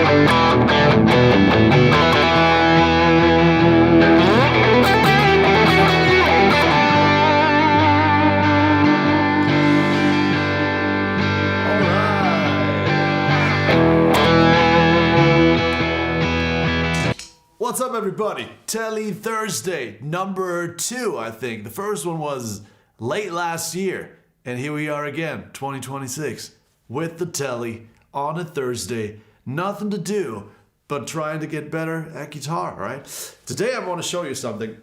What's up, everybody? Tele Thursday, number 2, I think. The first one was late last year, and here we are again, 2026, with the Tele on a Thursday. Nothing to do but trying to get better at guitar, right? Today I want to show you something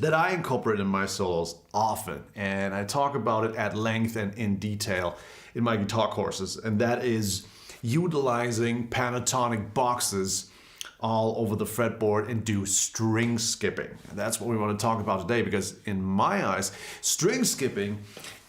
that I incorporate in my solos often, and I talk about it at length and in detail in my guitar courses, and that is utilizing pentatonic boxes all over the fretboard and do string skipping. And that's what we want to talk about today, because in my eyes, string skipping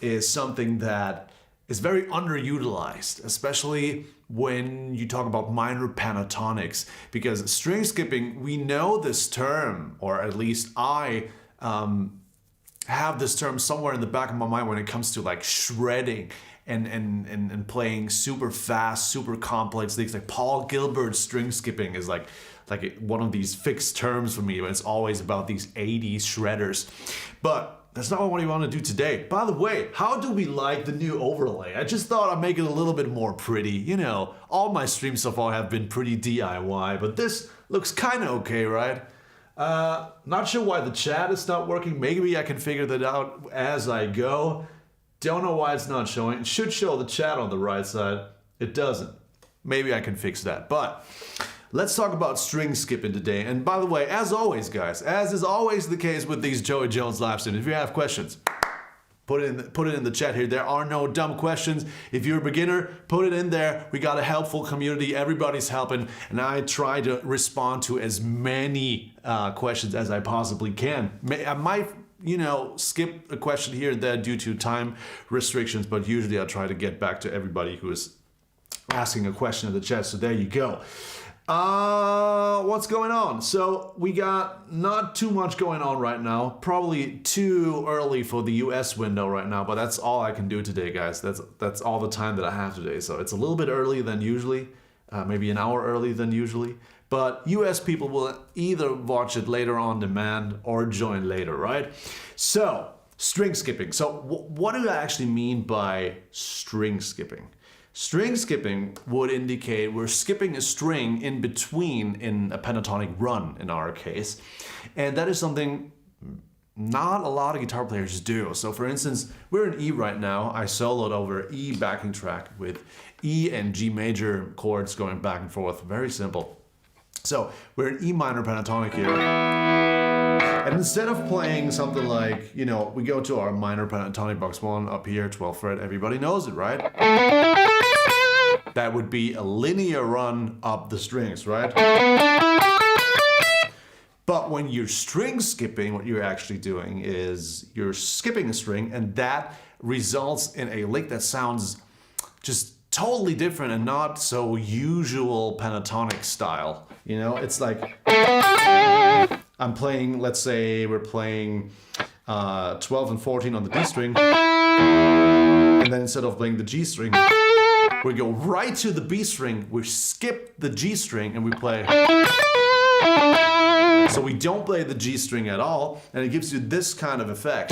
is something that is very underutilized, especially when you talk about minor pentatonics, because string skipping, we know this term, or at least I have this term somewhere in the back of my mind when it comes to like shredding and playing super fast, super complex things. Like Paul Gilbert's string skipping is like one of these fixed terms for me, but it's always about these 80s shredders. But that's not what we want to do today. By the way, how do we like the new overlay? I just thought I'd make it a little bit more pretty. You know, all my streams so far have been pretty DIY, but this looks kind of okay, right? Not sure why the chat is not working. Maybe I can figure that out as I go. Don't know why it's not showing. It should show the chat on the right side. It doesn't. Maybe I can fix that. But let's talk about string skipping today. And by the way, as always, guys, as is always the case with these Joey Jones live streams, if you have questions, put it in the chat here. There are no dumb questions. If you're a beginner, put it in there. We got a helpful community. Everybody's helping. And I try to respond to as many questions as I possibly can. I might, skip a question here and there due to time restrictions, but usually I try to get back to everybody who is asking a question in the chat. So there you go. What's going on? So we got not too much going on right now. Probably too early for the US window right now, but that's all I can do today, guys. That's all the time that I have today. So it's a little bit early than usually, maybe an hour early than usually. But US people will either watch it later on demand or join later, right? So, string skipping. So, what do I actually mean by string skipping? String skipping would indicate we're skipping a string in between in a pentatonic run, in our case. And that is something not a lot of guitar players do. So, for instance, we're in E right now. I soloed over E backing track with E and G major chords going back and forth. Very simple. So we're in E minor pentatonic here, and instead of playing something like, we go to our minor pentatonic box 1 up here, 12th fret, everybody knows it, right? That would be a linear run up the strings, right? But when you're string skipping, what you're actually doing is you're skipping a string, and that results in a lick that sounds just totally different and not so usual pentatonic style. It's like I'm playing, let's say we're playing 12 and 14 on the D string, and then instead of playing the G string, we go right to the B string, we skip the G string, and we play. So we don't play the G string at all, and it gives you this kind of effect.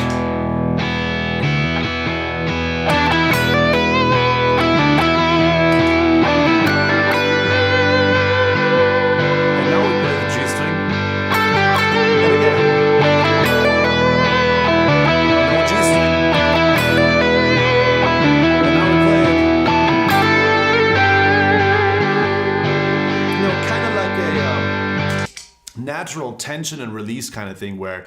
Natural tension and release kind of thing where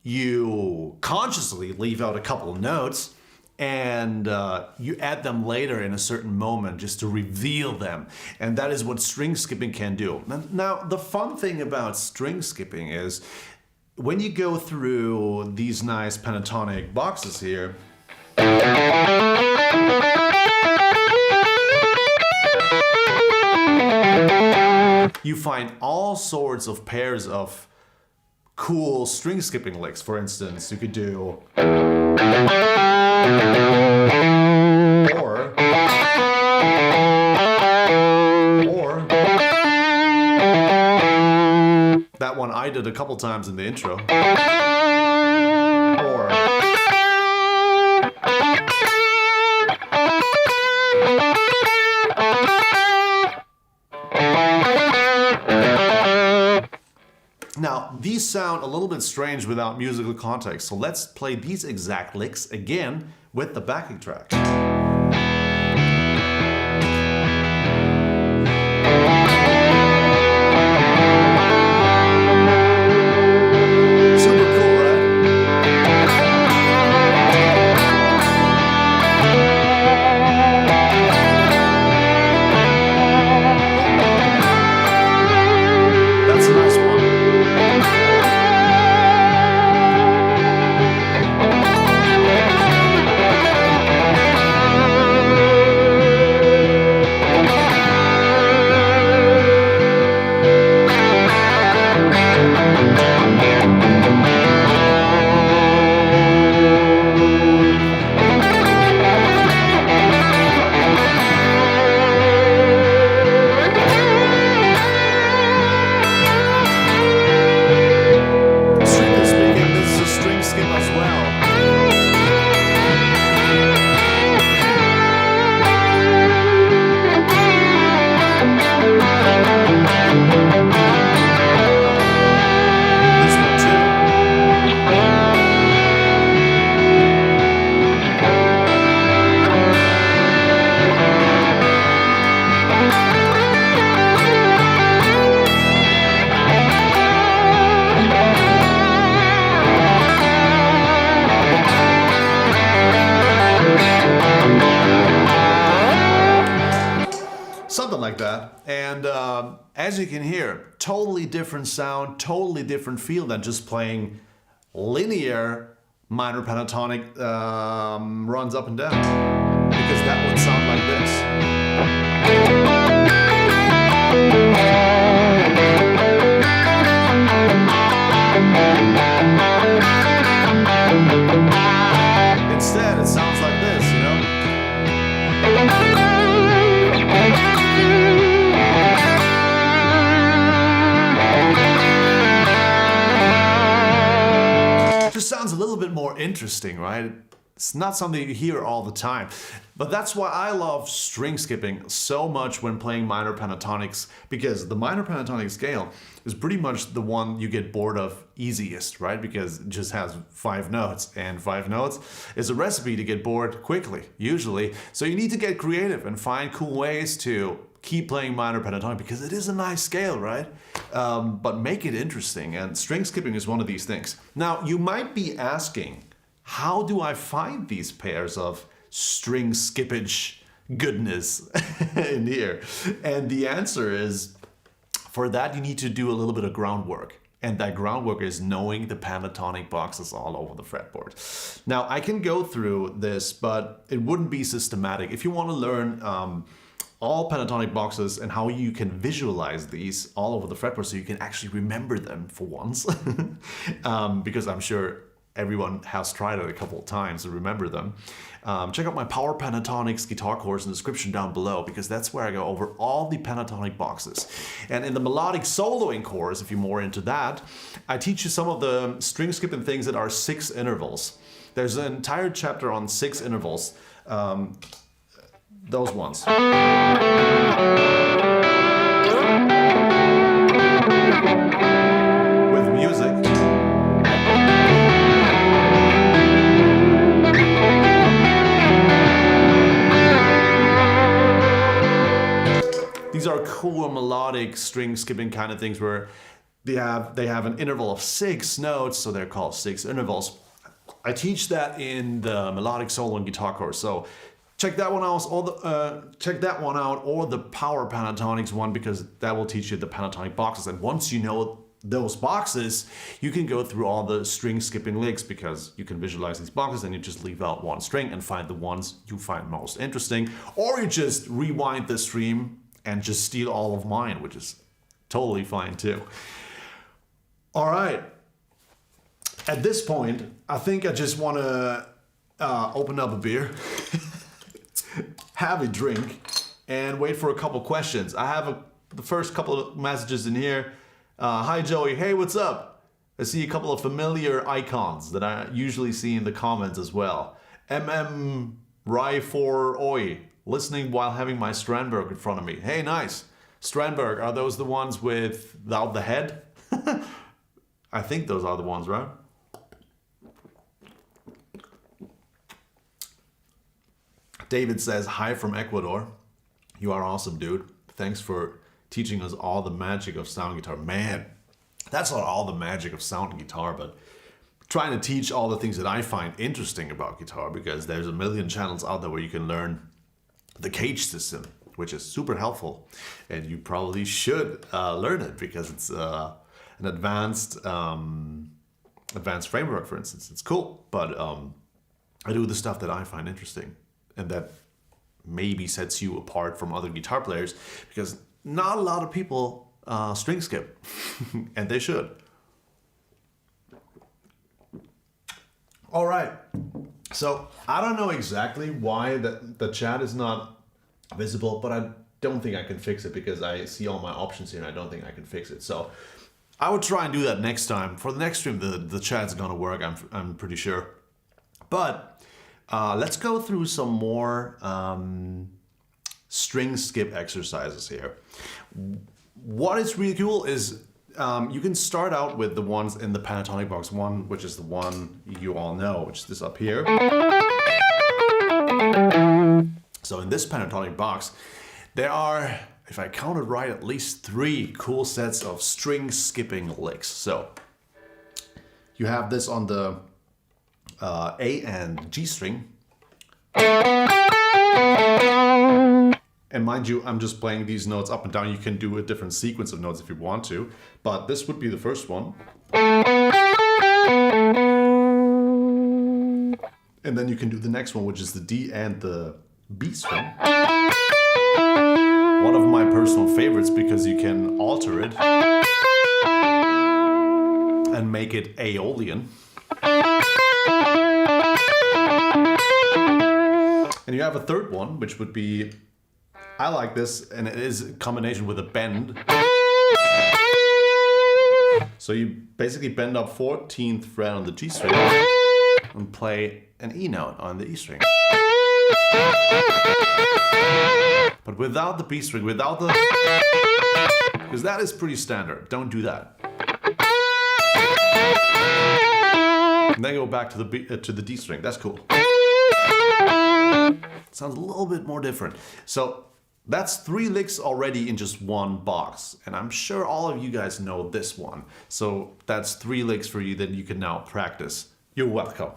you consciously leave out a couple of notes and you add them later in a certain moment just to reveal them. And that is what string skipping can do. Now, the fun thing about string skipping is when you go through these nice pentatonic boxes here, you find all sorts of pairs of cool string skipping licks. For instance, you could do or tried it a couple times in the intro. Or now, these sound a little bit strange without musical context, so let's play these exact licks again with the backing track. Super cool, right? That's a nice one. Strictly speaking, this is a string skip as well. This one too. Something like that. And as you can hear, totally different sound, totally different feel than just playing linear minor pentatonic runs up and down. Because that would sound like this. Instead, it sounds like this, you know? Just sounds a little bit more interesting, right? It's not something you hear all the time. But that's why I love string skipping so much when playing minor pentatonics, because the minor pentatonic scale is pretty much the one you get bored of easiest, right? Because it just has 5 notes, and 5 notes is a recipe to get bored quickly, usually. So you need to get creative and find cool ways to keep playing minor pentatonic, because it is a nice scale, right? But make it interesting, and string skipping is one of these things. Now, you might be asking, how do I find these pairs of string skippage goodness in here? And the answer is, for that you need to do a little bit of groundwork. And that groundwork is knowing the pentatonic boxes all over the fretboard. Now, I can go through this, but it wouldn't be systematic. If you want to learn all pentatonic boxes and how you can visualize these all over the fretboard so you can actually remember them for once, because I'm sure everyone has tried it a couple of times to remember them. Check out my Power Pentatonics guitar course in the description down below, because that's where I go over all the pentatonic boxes. And in the melodic soloing course, if you're more into that, I teach you some of the string skipping things that are 6 intervals. There's an entire chapter on 6 intervals. Those ones. With music. These are cool melodic string skipping kind of things where they have an interval of 6 notes, so they're called 6 intervals. I teach that in the melodic solo and guitar course, so check that one out, or the Power Pentatonics one, because that will teach you the pentatonic boxes. And once you know those boxes, you can go through all the string skipping licks, because you can visualize these boxes and you just leave out one string and find the ones you find most interesting, or you just rewind the stream and just steal all of mine, which is totally fine too. All right. At this point, I think I just want to open up a beer, have a drink, and wait for a couple questions. I have the first couple of messages in here. Hi Joey, hey, what's up? I see a couple of familiar icons that I usually see in the comments as well. Rai for Oi, listening while having my Strandberg in front of me. Hey, nice. Strandberg, are those the ones without the head? I think those are the ones, right? David says, hi from Ecuador. You are awesome, dude. Thanks for teaching us all the magic of sound guitar. Man, that's not all the magic of sound guitar, but trying to teach all the things that I find interesting about guitar, because there's a million channels out there where you can learn the cage system, which is super helpful. And you probably should learn it because it's an advanced framework, for instance. It's cool, but I do the stuff that I find interesting and that maybe sets you apart from other guitar players, because not a lot of people string skip, and they should. All right, so I don't know exactly why the chat is not visible, but I don't think I can fix it because I see all my options here and I don't think I can fix it. So I would try and do that next time. For the next stream, the chat's gonna work, I'm pretty sure. But let's go through some more string skip exercises here. What is really cool is you can start out with the ones in the Pentatonic box one, which is the one you all know, which is this up here. So in this Pentatonic box, there are, if I counted right, at least 3 cool sets of string skipping licks. So you have this on the A and G string. And mind you, I'm just playing these notes up and down. You can do a different sequence of notes if you want to, but this would be the first one. And then you can do the next one, which is the D and the B string. One of my personal favorites because you can alter it and make it Aeolian. And you have a third one, which would be, I like this, and it is a combination with a bend. So you basically bend up 14th fret on the G string and play an E note on the E string. But without the B string, without the... because that is pretty standard. Don't do that. And then go back to the D string. That's cool. Sounds a little bit more different. So that's 3 licks already in just one box. And I'm sure all of you guys know this one. So that's 3 licks for you that you can now practice. You're welcome.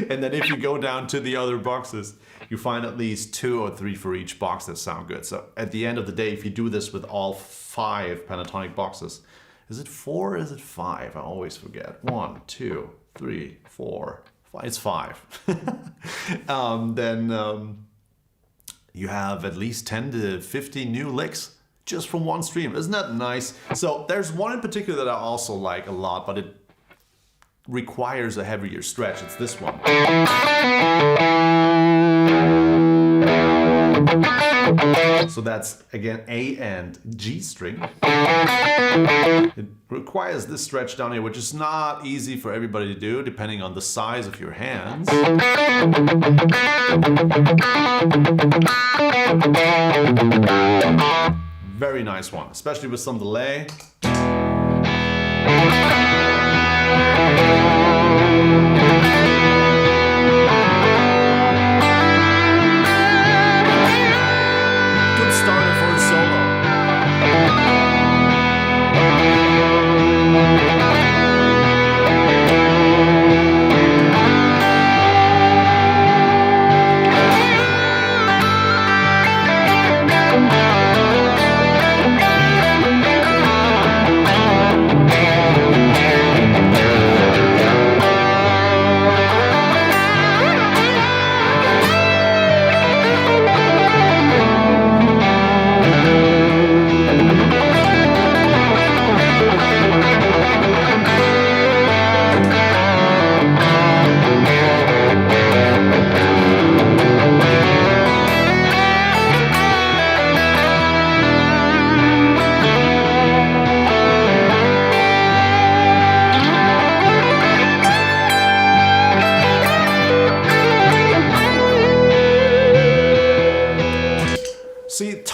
And then if you go down to the other boxes, you find at least 2 or 3 for each box that sound good. So at the end of the day, if you do this with all 5 Pentatonic boxes, is it 4 or is it 5? I always forget. 1, 2, 3, 4, 5. It's 5. Then you have at least 10 to 50 new licks just from one stream. Isn't that nice? So there's one in particular that I also like a lot, but it requires a heavier stretch. It's this one. So that's again A and G string. It requires this stretch down here, which is not easy for everybody to do depending on the size of your hands. Very nice one, especially with some delay. Good starter for a solo.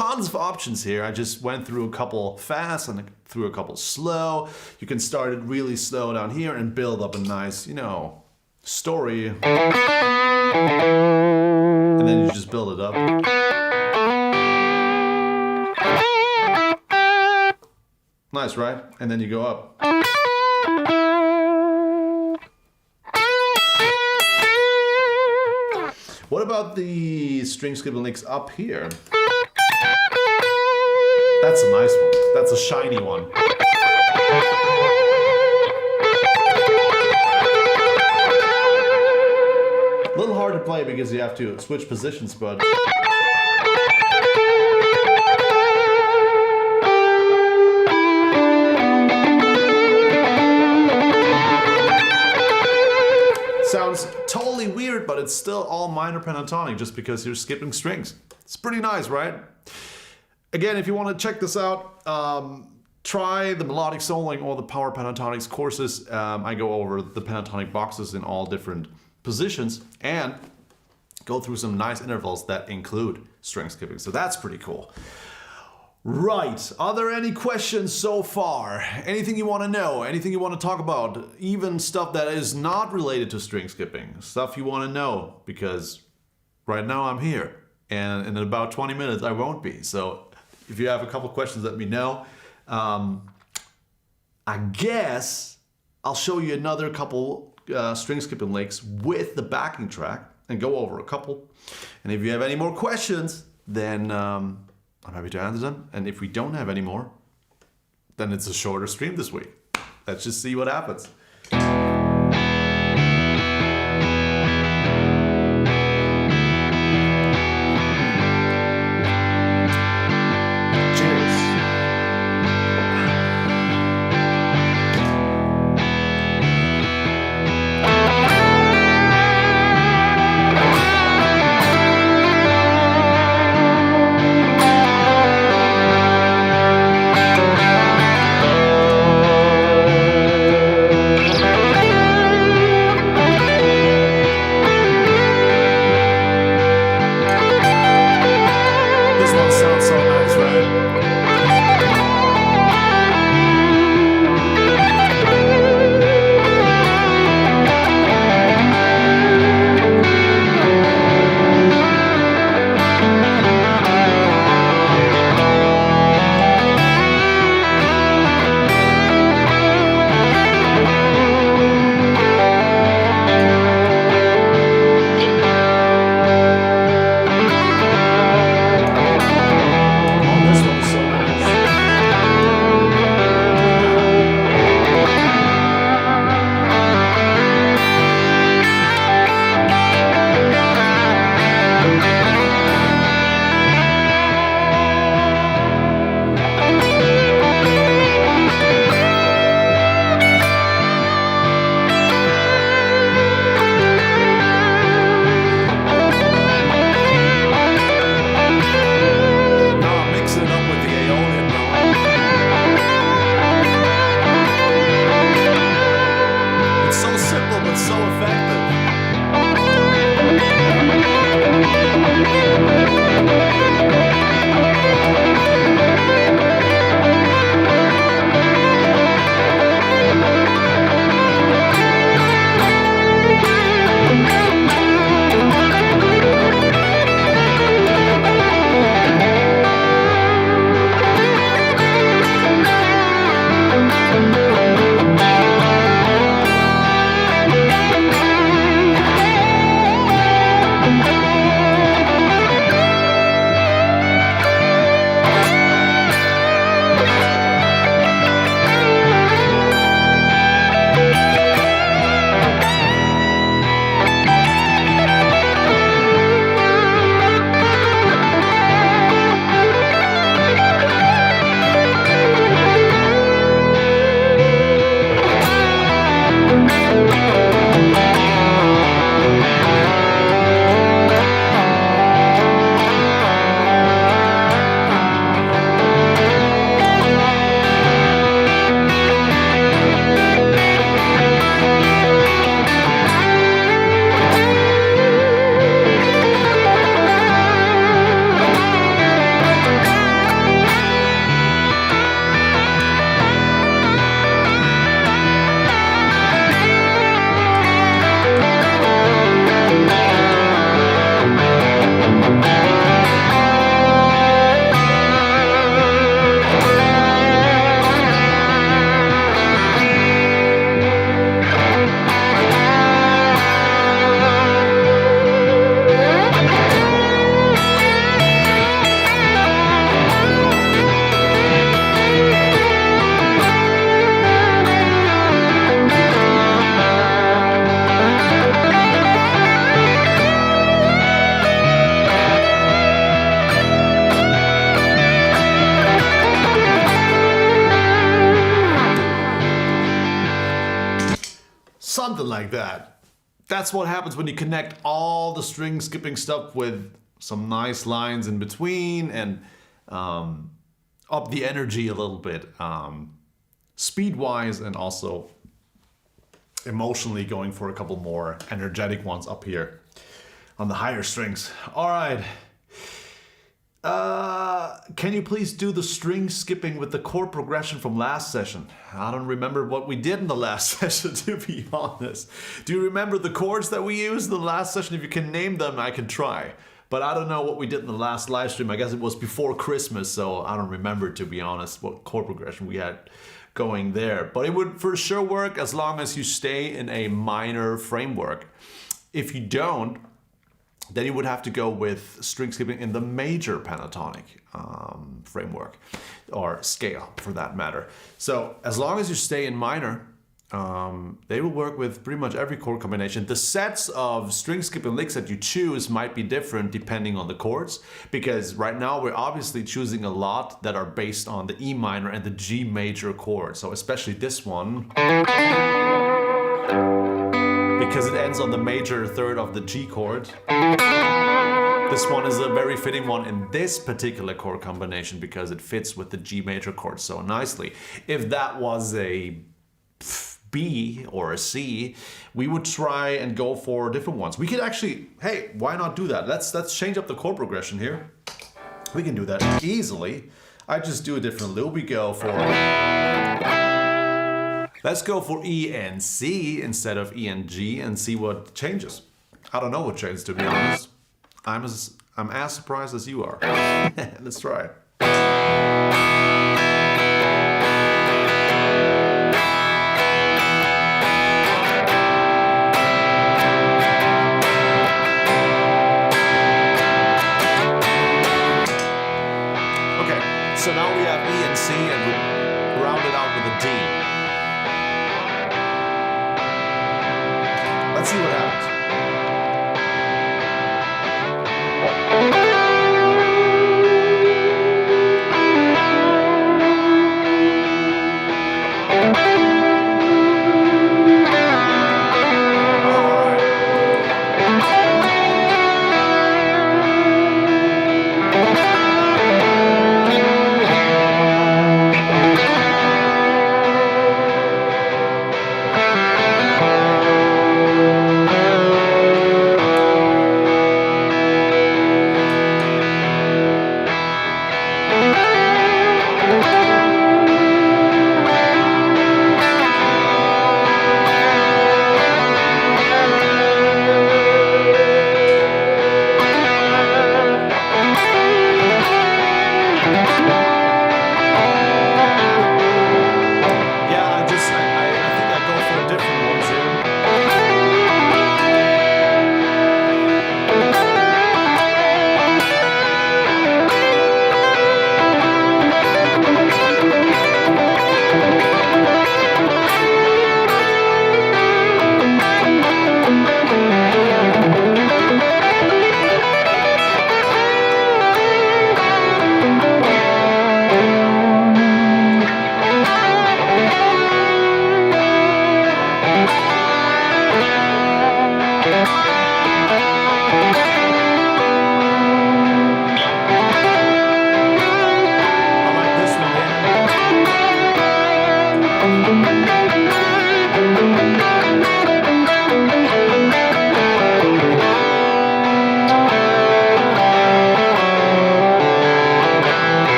tons of options here. I just went through a couple fast and through a couple slow. You can start it really slow down here and build up a nice, you know, story. And then you just build it up. Nice, right? And then you go up. What about the string skipping licks up here? That's a nice one. That's a shiny one. A little hard to play because you have to switch positions, but... Sounds totally weird, but it's still all minor pentatonic just because you're skipping strings. It's pretty nice, right? Again, if you want to check this out, try the melodic soloing or the power pentatonics courses. I go over the pentatonic boxes in all different positions and go through some nice intervals that include string skipping. So that's pretty cool. Right, are there any questions so far? Anything you want to know? Anything you want to talk about? Even stuff that is not related to string skipping. Stuff you want to know, because right now I'm here. And in about 20 minutes I won't be. So if you have a couple questions, let me know. I guess I'll show you another couple string skipping licks with the backing track and go over a couple. And if you have any more questions, then... I'm happy to answer them, and if we don't have any more, then it's a shorter stream this week. Let's just see what happens. like that. That's what happens when you connect all the string skipping stuff with some nice lines in between and up the energy a little bit, speed-wise and also emotionally going for a couple more energetic ones up here on the higher strings. All right. Can you please do the string skipping with the chord progression from last session? I don't remember what we did in the last session, to be honest. Do you remember the chords that we used in the last session? If you can name them, I can try. But I don't know what we did in the last live stream. I guess it was before Christmas, so I don't remember, to be honest, what chord progression we had going there. But it would for sure work as long as you stay in a minor framework. If you don't, then you would have to go with string skipping in the major pentatonic framework, or scale for that matter. So as long as you stay in minor, they will work with pretty much every chord combination. The sets of string skipping licks that you choose might be different depending on the chords, because right now we're obviously choosing a lot that are based on the E minor and the G major chord. So especially this one, because it ends on the major third of the G chord. This one is a very fitting one in this particular chord combination because it fits with the G major chord so nicely. If that was a B or a C, we would try and go for different ones. We could actually, hey, why not do that? Let's change up the chord progression here. We can do that easily. I just do a different loop. We go for, let's go for E and C instead of E and G and see what changes. I don't know what changes, to be honest. I'm as surprised as you are. Let's try it. So now we have E and C and we round it out with a D. Let's see what happens.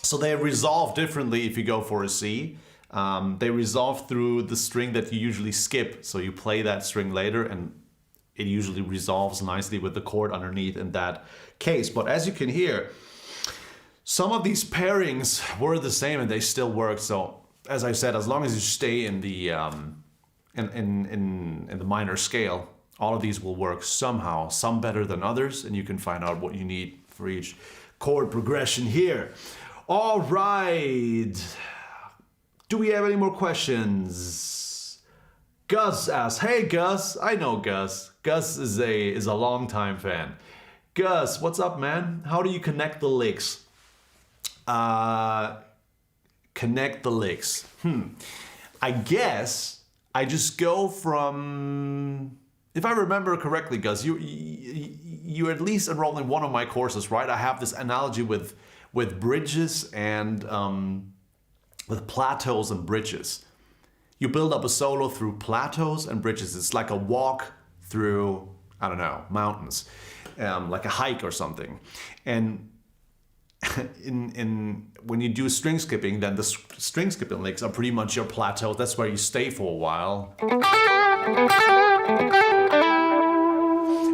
So they resolve differently if you go for a C. They resolve through the string that you usually skip. So you play that string later and it usually resolves nicely with the chord underneath in that case. But as you can hear, some of these pairings were the same and they still work. So as I said, as long as you stay in the in the minor scale, all of these will work somehow, some better than others, and you can find out what you need for each chord progression here. All right. Do we have any more questions? Gus asks, hey Gus, I know Gus. Gus is a longtime fan. Gus, what's up, man? How do you connect the licks? Connect the licks. I guess I just go from, if I remember correctly, Gus, you at least enrolled in one of my courses, right? I have this analogy with bridges and with plateaus and bridges. You build up a solo through plateaus and bridges. It's like a walk through, I don't know, mountains, like a hike or something. And when you do string skipping, then the string skipping licks are pretty much your plateau. That's where you stay for a while.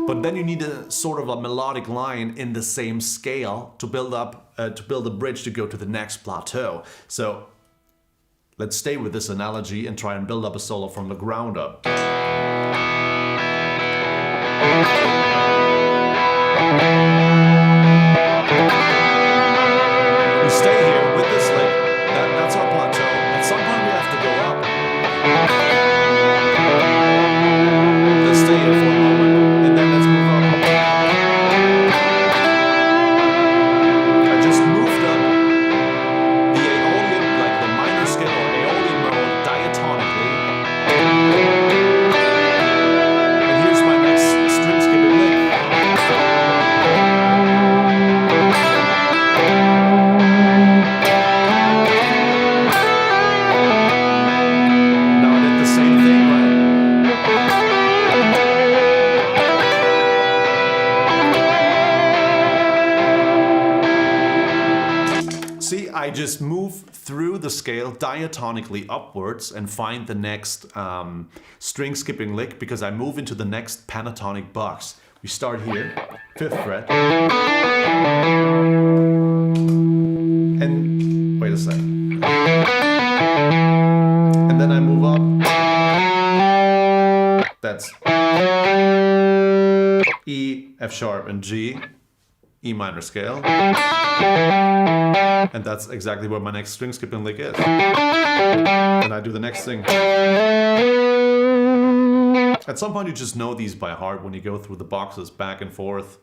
But then you need a sort of a melodic line in the same scale to build up, to build a bridge to go to the next plateau. So let's stay with this analogy and try and build up a solo from the ground up. We stay here with this lick. That's our plateau. At some point we have to go up. Let's stay here for a moment, and then let's move up. I just moved up the Aeolian, like the minor scale or Aeolian mode, diatonically. And here's my next string skipping lick. I just move through the scale diatonically upwards and find the next string skipping lick because I move into the next pentatonic box. We start here, 5th fret. And wait a second. And then I move up. That's E, F sharp, and G. E minor scale. And that's exactly where my next string skipping lick is. And I do the next thing. At some point you just know these by heart when you go through the boxes back and forth.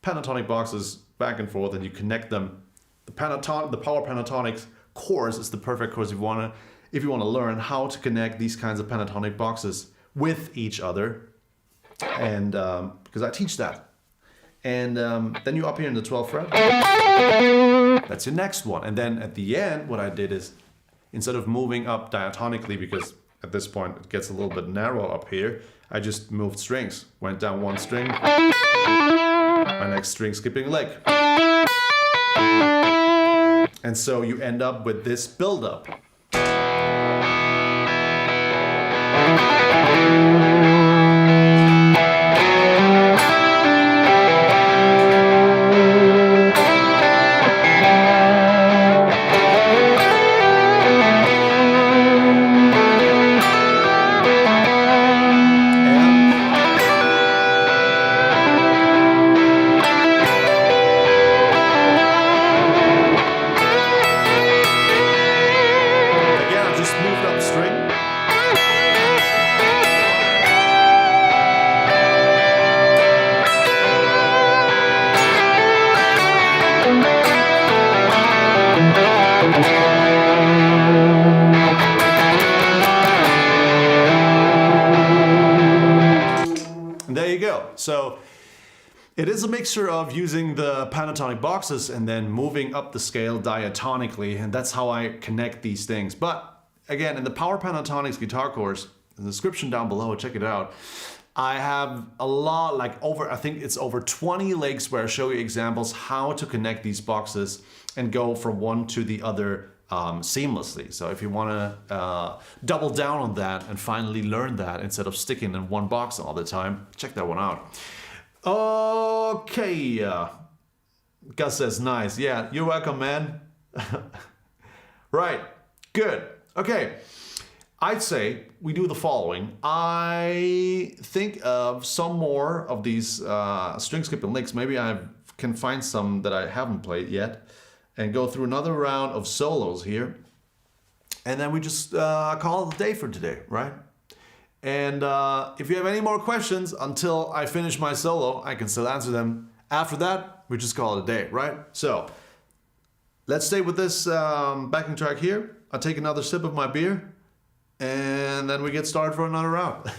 Pentatonic boxes back and forth, and you connect them. The power pentatonic course is the perfect course if you want to learn how to connect these kinds of pentatonic boxes with each other. And because I teach that. And then you're up here in the 12th fret. That's your next one. And then at the end, what I did is, instead of moving up diatonically, because at this point it gets a little bit narrow up here, I just moved strings. Went down one string. My next string skipping lick. And so you end up with this build-up. So it is a mixture of using the pentatonic boxes and then moving up the scale diatonically, and that's how I connect these things. But again, in the Power Pentatonics guitar course, in the description down below, check it out. I have a lot, I think it's over 20 licks where I show you examples how to connect these boxes and go from one to the other seamlessly. So if you want to double down on that and finally learn that instead of sticking in one box all the time, check that one out. Okay, Gus says nice. Yeah, you're welcome, man. Right, good. Okay, I'd say we do the following. I think of some more of these string skipping licks. Maybe I can find some that I haven't played yet, and go through another round of solos here. And then we just call it a day for today, right? And if you have any more questions until I finish my solo, I can still answer them After that, we just call it a day, right? So let's stay with this backing track here. I'll take another sip of my beer, and then we get started for another round.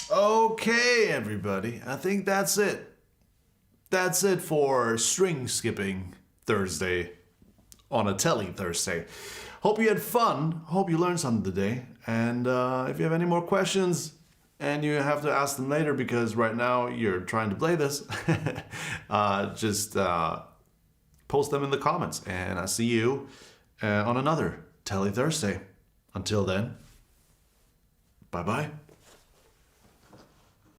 Okay, everybody, I think that's it. That's it for string skipping Thursday on a Tele Thursday. Hope you had fun. Hope you learned something today. And if you have any more questions, and you have to ask them later because right now you're trying to play this, just post them in the comments. And I'll see you on another Tele Thursday. Until then, bye-bye.